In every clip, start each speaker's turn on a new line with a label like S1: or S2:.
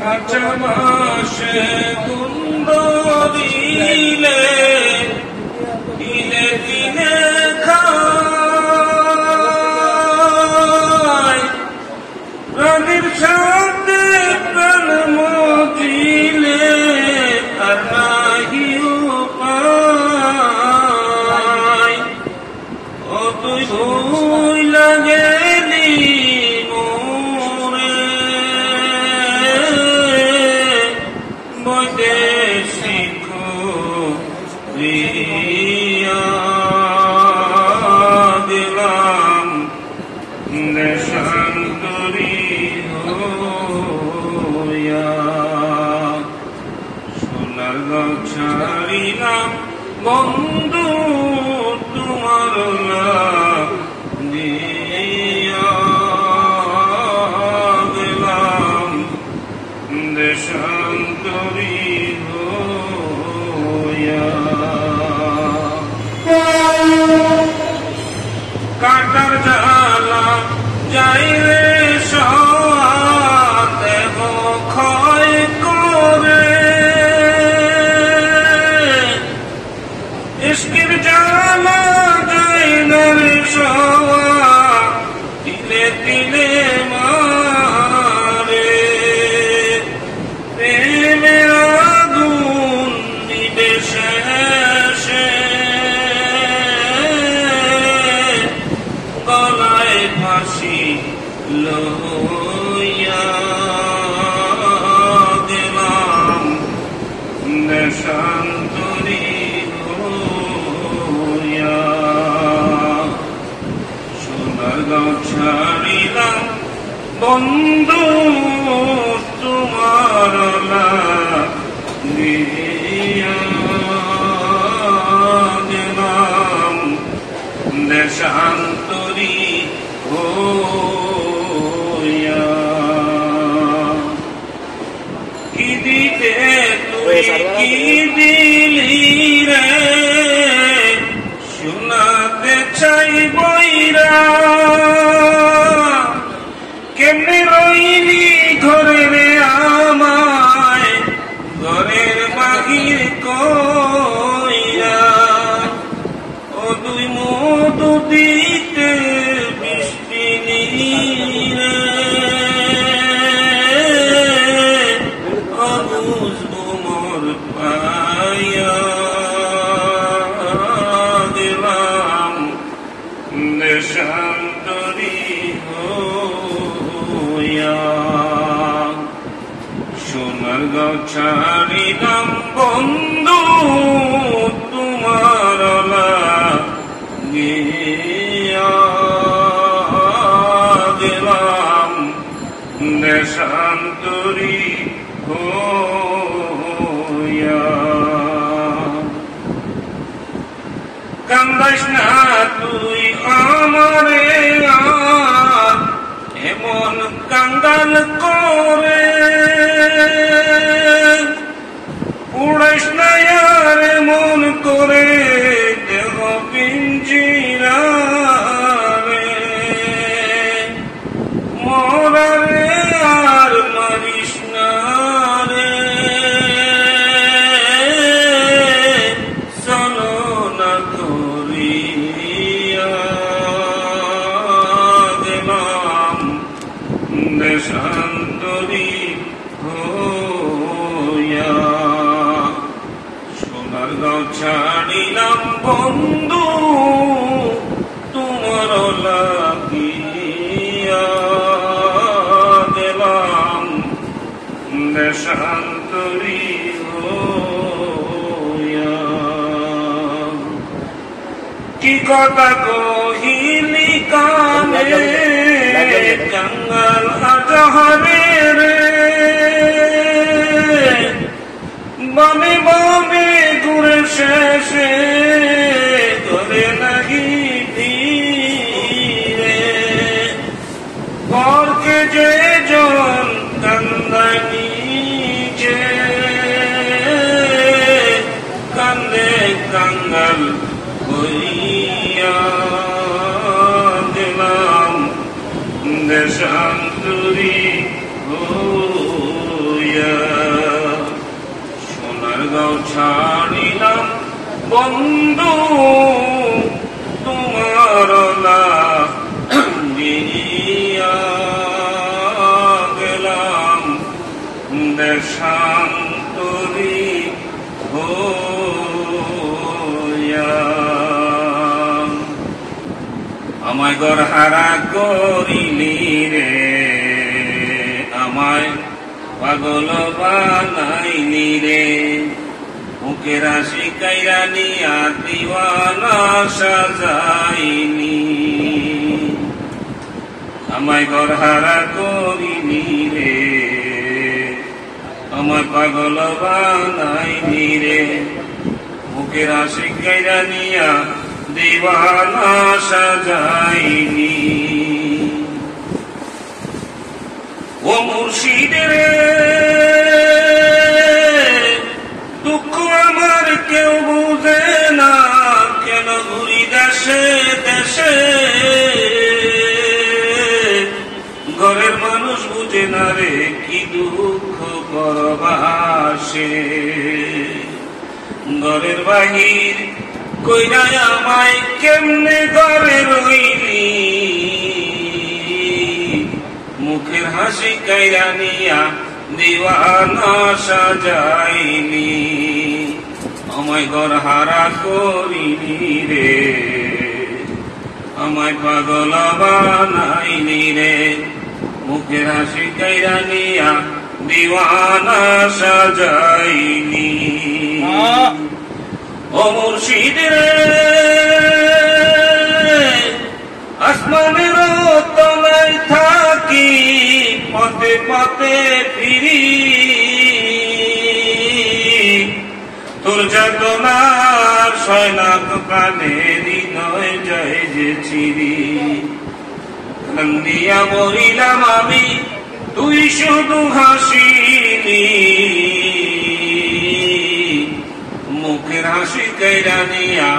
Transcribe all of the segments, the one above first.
S1: মাসে কুন্দরিলে দিনে দিনে খায় প্রাণীর সাথে প্রাণ মজিলে আর নাহি উপায় ও তুই ভুল লাগেলি বৈদেশিক দিলাম দেশান্তরী হইয়া সোনার গাঁও ছাড়িলাম বন্ধু তোমার দিয়া দিলাম দেশান্তরী কাটার জ্বালা যাইরে দেহ ক্ষয় করে ইস্কির জ্বালা যাইনের তিলে তিলে মারে প্রেমের আগুন নিবে শেষে গলায় ফাঁসি লইয়া দিলাম দেশান্তরী হইয়া সোনার গাঁও ছাড়িলাম বন্ধু তোমার দিয়া দিলাম দেশান্তরী হইয়া কি দিতে তুই কি দিলি রে শোনাতে চাই বইরা কেমনে রইলি ঘরে রে আমায় ঘরের বাহির কইরা ও দুই মধু দিতে বৃষ্টি নীরে অবুঝবো মোর পাইয়া দিলাম দেশান্তরী হইয়া সোনার গাঁও ছাড়িলাম বন্ধু তোমার গিয়া দিলাম দেশান্তরী হইয়া কান্দাস না তুই আমারে এমন কাঙ্গাল করে উড়াইস না আর মন করে দেহ পিঞ্জিরা রে মরারে আর মারিস না রে চলো না করিয়া দিলাম দেশান্তরী হইয়া সোনার গাঁও ছাড়িলাম বন্ধু তোমার লাগিয়া দিলাম দেশান্তরী হইয়া কি কথা কহিলি কানে জঙ্গল আজহারে রে বনে বনে ঘুরে শেষে ধরে নাহি ধীরে পরকে যে জন কান্দানি যে কান্দে কাঙ্গাল হইয়া দিলাম দেশান্তরী হইয়া হইয়া সোনার গাঁও ছাড়িলাম বন্ধু তোমার দিয়া গেলাম দেশান্তরী হইয়া। আমায় গড়হারা করিলি রে, আমায় পাগল বানাইলি রে, মুখের হাসি কাইরা নিয়া দিওয়ানা সাজাইনি। আমায় গড়হারা করিলি রে, আমায় পাগল বানাইলি রে, মুখের হাসি কাইরা নিয়া দিওয়ানা সাজাইনি। ও মুর্শিদ রে, দুঃখ আমার কেউ বুঝে না, কেন ঘুরি দেশে দেশে, ঘরের মানুষ বুঝে না রে কি দুঃখ পরবাসে। ঘরের বাহির কইরা আমায় কেমনে ঘরে রইলি, মুখের হাসি কাইরা নিয়া দিওয়ানা সাজাইনি। আমায় গড়হারা করিলি রে, আমায় পাগল বানাইলি রে, মুখের হাসি কাইরা নিয়া দিওয়ানা সাজাইনি। ও মুর্শিদ রে, আসমানের তলায় থাকি, পথে পথে ফিরি, তোর যাতনার সয়নাক প্রাণে হৃদয় যায় যে চিরি। কান্দিয়া মরিলাম আমি, তুই শুধু হাসিলি, মুখের হাসি কাইরা নিয়া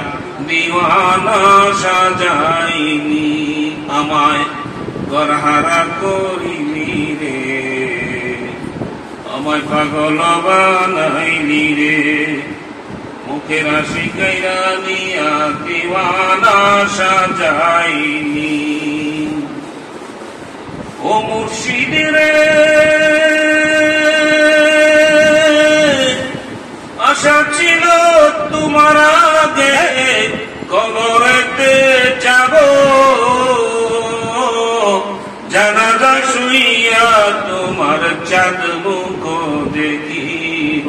S1: দিওয়ানা সাজাইনি। আমায় গড়হারা করিলি রে, আমায় পাগল বানাইলি রে, মুখের হাসি কাইরা নিয়া দিওয়ানা সাজাইনি। ও মুর্শিদ রে, আশা ছিল তোমার আগে কবরেতে যাব, জানাজা শুইয়া তোমার চাঁদ মুখ দেখিব।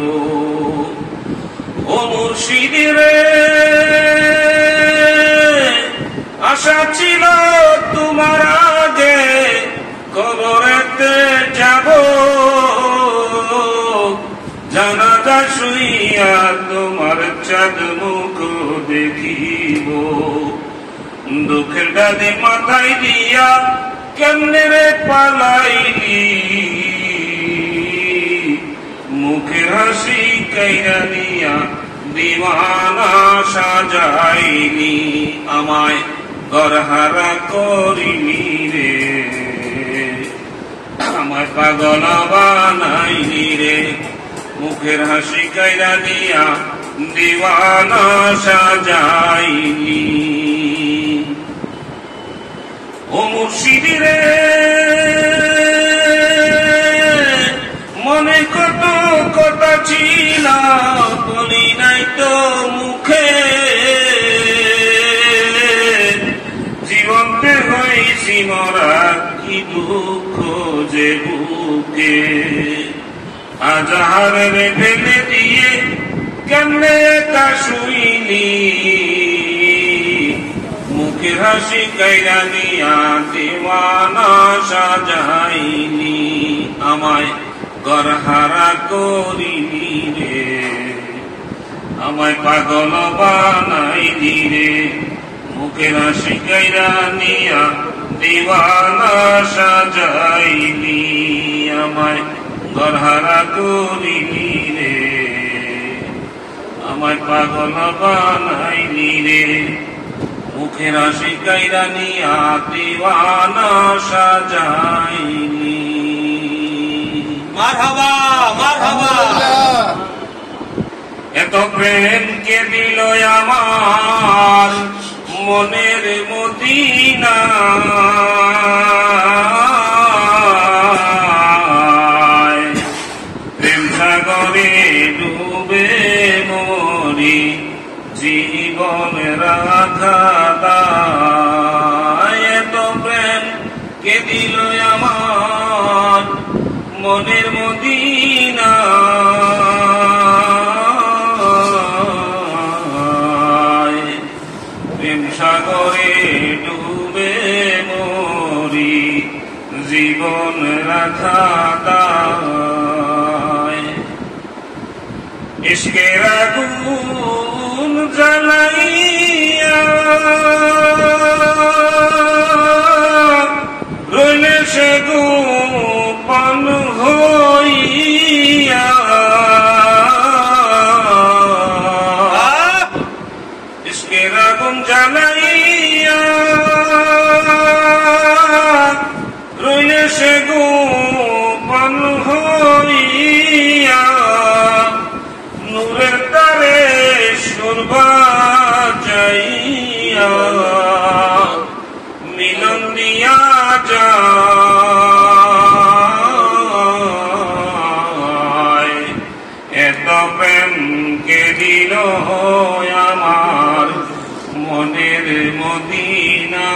S1: ও মুর্শিদ রে, আশা ছিল তোমার আগে কবরেতে যাব, জানাজা শুইয়া তোমার চাঁদ মুখ দেখিব। দুঃখের ডালে মাথায় দিয়া কেমনে রে পালাইলি, মুখের হাসি কাইরা নিয়া দিওয়ানা সাজাইনি। আমায় গড়হারা করিলি রে, আমায় পাগল বানাইলি রে, মুখের হাসি কাইরা নিয়া দিওয়ানা সাজাইনি। ও মুর্শিদ রে, মনে কত কথা ছিল বলি নাই তো মুখে, জীবনতে হইছি মরা কি দুঃখ যে বুকে। আজাহারে ফেলে দিয়ে কেমনে তা শুইনি, মুখের হাসি কাইরা নিয়া দিওয়ানা সাজাইনি। আমায় গড়হারা করিলি রে, আমায় পাগল বানাইলি রে, মুখের হাসি কাইরা নিয়া দিওয়ানা সাজাইনি। আমায় গড়হারা করিলি রে, আমায় পাগল বানাইলি রে, মুখের হাসি কাইরা নিয়া দিওয়ানা সাজাইনি। মারহাবা। এত প্রেম কে দিল আমার মনের মদিনা প্রেম সাগরে ডুবে মরি জীবন রাধা এত প্রেম কে দিল আমার মনের মদিনা প্রেম সাগরে ডুবে মরি জীবন রাধা ইশকের আগুন জ্বালাইয়া রইলে সে গোপন হইয়া ইশকের আগুন জ্বালাইয়া রইলে সে গোপন হইয়া নূরের তারে সুরবা যাইয়া মিলন দিয়া যায় এত প্রেম কে দিল আমার মনের মদিনা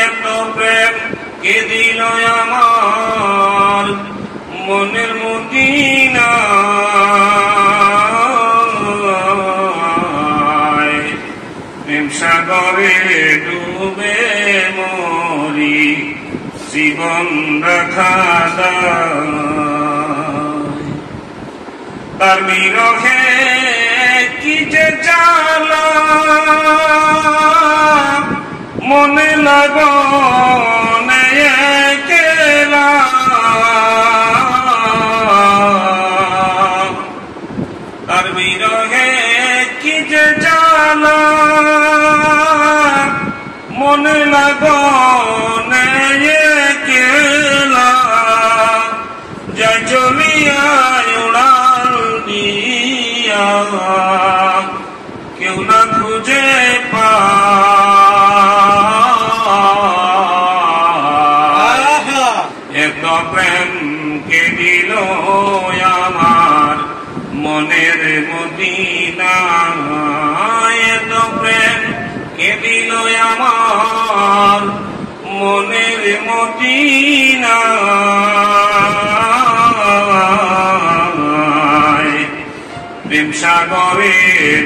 S1: এত প্রেম কে দিল আমার মনের মদিনা প্রেম সাগরে ডুবে মরি জীবন রাখা তার বিরহে কি যে জ্বালা মনে লাগনে একলা তার বিরহে কি যে জ্বালা মনে লাগনে একলা যাই চলিয়া উড়াল দিয়া কেউ না খুঁজে এত প্রেম কে দিল আমার মনের মদিনা এত প্রেম কে দিল আমার মনের মদিনা প্রেম সাগরে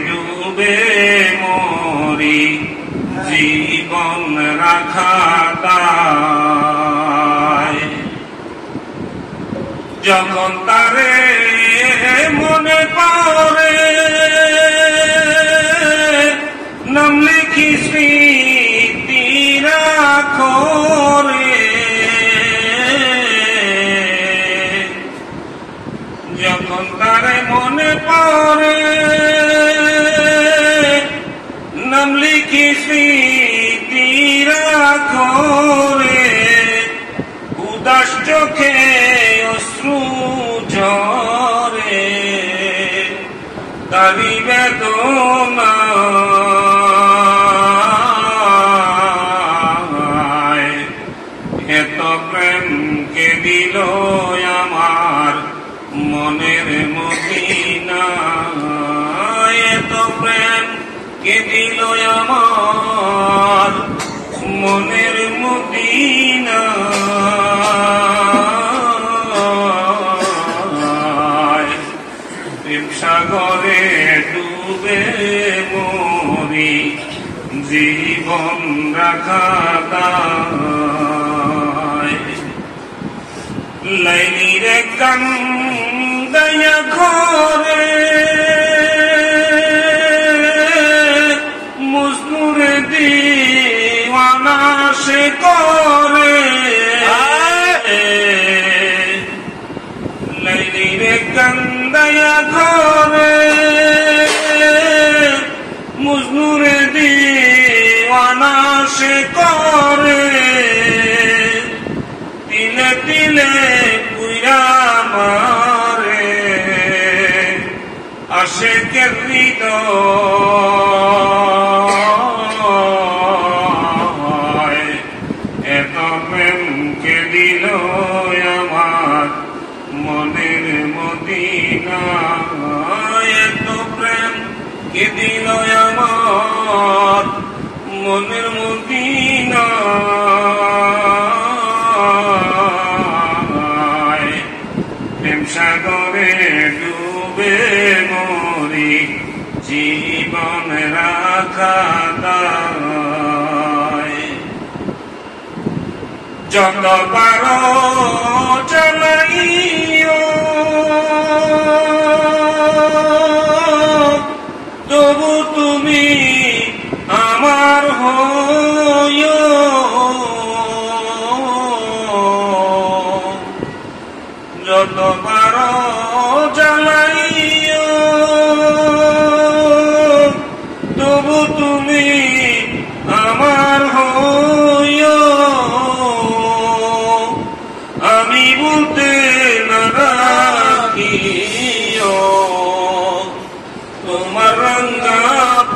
S1: ডুবে মরি জীবন রাখা যখন তারে মনে পড়ে নাম লিখি স্মৃতি রাখরে যখন তারে মনে পড়ে নাম লিখি স্মৃতি রাখরে উদাস চোখে অশ্রু ঝরে তারি বেদনা এত প্রেম কে দিল আমার মনের মদিনা এত প্রেম কে দিল আমার মনের মদিনা প্রেম সাগরে ডুবে মরি জীবন রাখা লাইনি রে কান্দায়া ঘরে মজনুরে দিওয়ানা সে করে লাইনি রে কান্দায়া ঘরে মজনুরে দিওয়ানা সে করে তিলে তিলে পুইরা আশেকের হৃদয় এত প্রেমকে দিল আমার মনের মদিনা, এত প্রেম কে দিল আমার মনের মদিনা। প্রেম সাগরে ডুবে মরি জীবন রাখা দায়। যত পারো চালাইও তবু তুমি আমার হইও। যত পারো জ্বালাইও তবু তুমি আমার হইও। আমি বলতে না রাখিও তোমার রঙা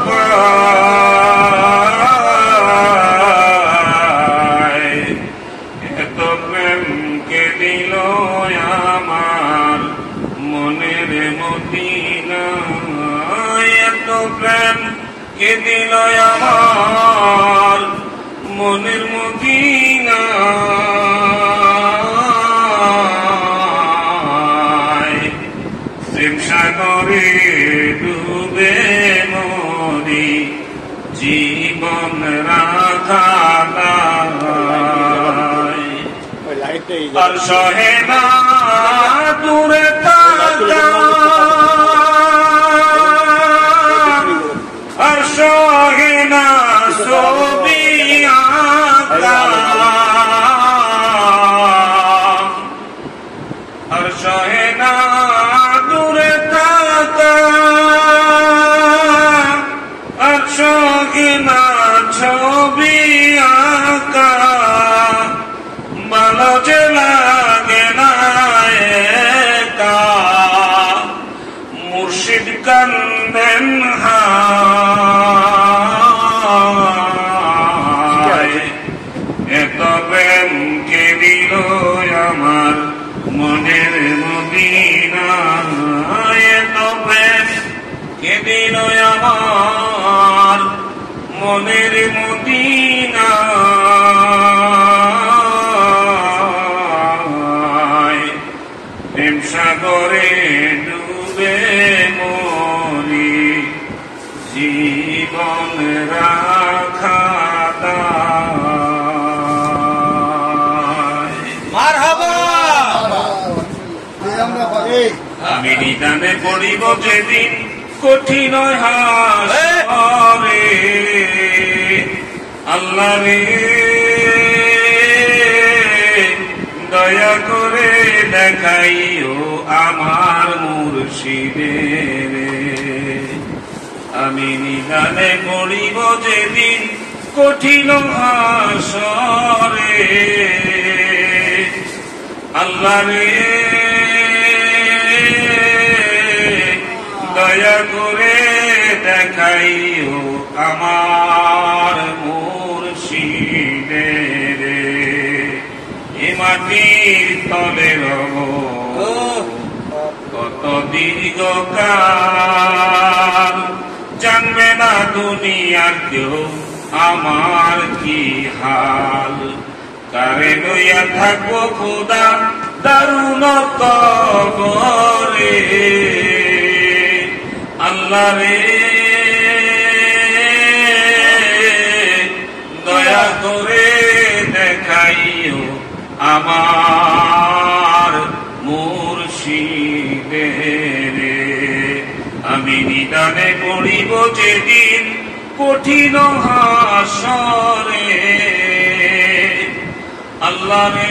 S1: পায়। এত প্রেমকে দিল আমার মনের মদিনা, এত প্রেম কে দিল আমার মনের মদিনা। প্রেম সাগরে ডুবে মরি জীবন রাখা দায়। আর সহে না দূরে থাকা, আর সহে না ছবি আঁকা, আর সহে না দূরে থাকা, আর সহে না ছবি আঁকা। ভালো যে লাগে না একা মুর্শিদ কান্দেন হায়। এত প্রেম কে দিল আমার মনের মদিনা, এত প্রেম কে দিল আমার মনের মদিনা। প্রেম সাগরে ডুবে মরি জীবন রাখা দায়। মারহাবা। আমি নিদানে পড়িব যেদিন কঠিন হাসরে, আল্লাহ রে দয়া করে দেখাইও আমার মুর্শিদের। আমি নিদানে পড়িব যেদিন কঠিন হাসরে, আল্লাহ রে দয়া করে দেখাইও আমার মুর্শিদের। এ মাটির তলে রব কত দীর্ঘকাল, জানবে না দুনিয়ার কেউ আমার কি হাল। কারে লইয়া থাকবো খোদা দারুণ কবরে, আল্লাহ রে দয়া করে দেখাইও আমার মুর্শিদের। আমি নিদানে পড়িব যেদিন কঠিন হাসরে, আল্লাহ রে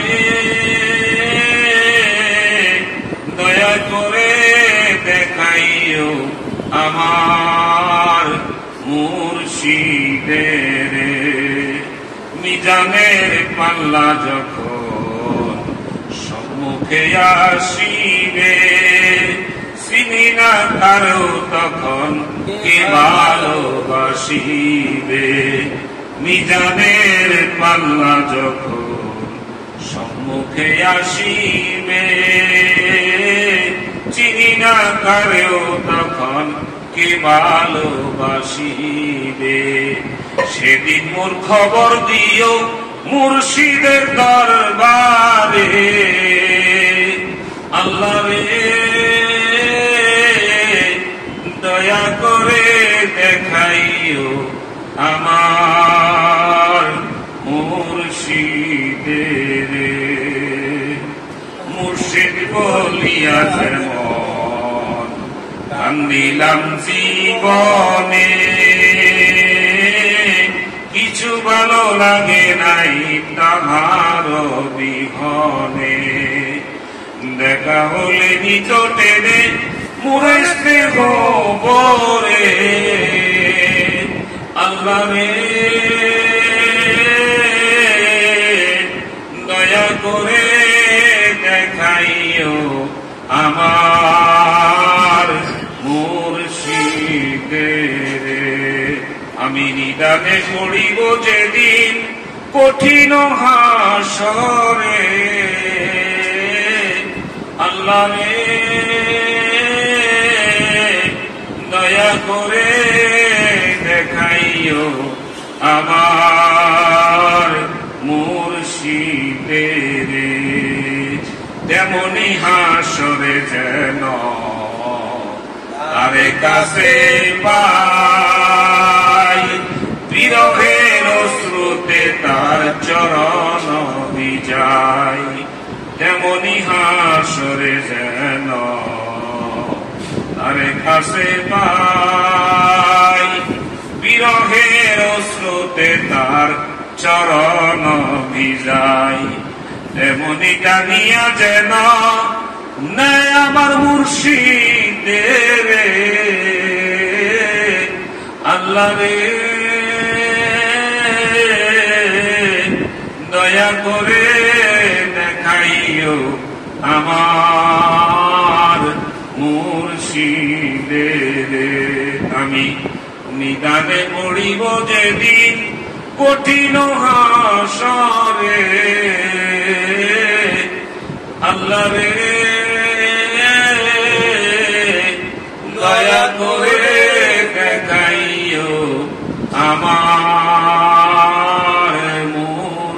S1: দয়া করে দেখাইও আমার মুর্শিদের। মিজানের পাল্লা যখন সম্মুখে আসিবে, চিনি না কারো তখন কে ভালোবাসিবে। মিজানের পাল্লা যখন সম্মুখে আসিবে, চিনি না কারো তখন কে ভালোবাসিবে। সেদিন মোর খবর দিও মুর্শিদের দরবারে, আল্লাহ রে দয়া করে দেখাইও আমার মুর্শিদের। মুর্শিদ বলিয়া যেমন কান্দিলাম জীবনে, কিছু ভালো লাগে নাই তাহার বিহনে। দেখা হলে নিচটে রে মুরেস্তে গোবরে, আল্লাহ রে দয়া করে দেখাইও আমার মুর্শিদের। আমি নিদানে পড়িব যেদিন কঠিন হাসরে, আল্লাহ রে দয়া করে দেখাইও আমার মুর্শিদের। তেমনি হাসরে যেন তারে কাছে পাই, বিরহের অশ্রুতে তার চরণ ভিজাই। তেমনি হাসরে যেন তারে কাছে পাই, বিরহের অশ্রুতে তার চরণ ভিজাই। তেমনি টানিয়া যেন নেয় আমার মুর্শিদের, আল্লাহ রে দয়া করে দেখাইও আমার মুর্শিদের। আমি নিদানে পড়িব যেদিন কঠিন হাসরে, আল্লাহ রে দয়া করে দেখাইও আমার মুর্শিদের।